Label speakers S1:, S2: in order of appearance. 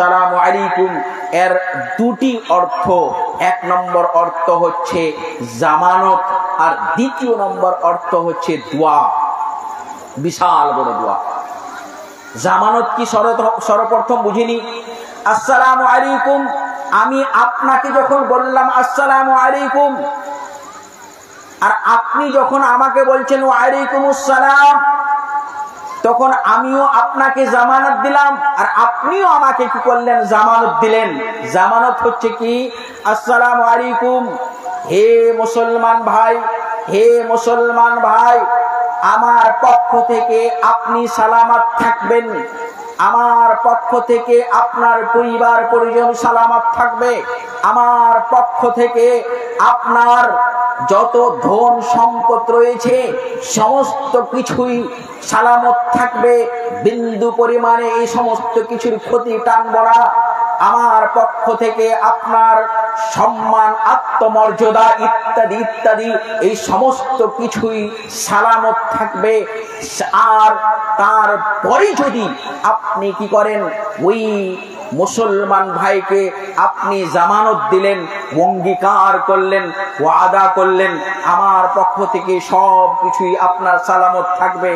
S1: আসসালামু আলাইকুম এর দুটি অর্থ। এক নম্বর অর্থ হচ্ছে জামানত, আর দ্বিতীয় নম্বর অর্থ হচ্ছে দোয়া, বিশাল বড় দোয়া। জামানত কি সর্বপ্রথম বুঝিনি। আসসালামু আলাইকুম, আমি আপনাকে যখন বললাম আসসালামু আলাইকুম, আর আপনি যখন আমাকে বলছেন ওয়ালাইকুমুস সালাম, তখন আমিও আপনাকে জামানত দিলাম, আর আপনিও আমাকে কি করলেন, জামানত দিলেন। জামানত হচ্ছে কি, আসসালামু আলাইকুম, হে মুসলমান ভাই, হে মুসলমান ভাই, আমার পক্ষ থেকে আপনি সালামত থাকবেন, আমার পক্ষ থেকে আপনার পরিবার পরিজন সালামত থাকবে, আমার পক্ষ থেকে আপনার যত ধন সম্পদ রয়েছে সমস্ত কিছুই সালামত থাকবে, বিন্দু পরিমাণে এই সমস্ত কিছুর ক্ষতি টানব না। আমার পক্ষ থেকে আপনার সম্মান, আত্মমর্যাদা ইত্যাদি ইত্যাদি এই সমস্ত কিছুই সালামত থাকবে। আর তারপরে যদি আপনি কি করেন, ওই মুসলমান ভাইকে আপনি জামানত দিলেন, অঙ্গীকার করলেন, ওয়াদা করলেন, আমার পক্ষ থেকে সব কিছুই আপনার সালামত থাকবে।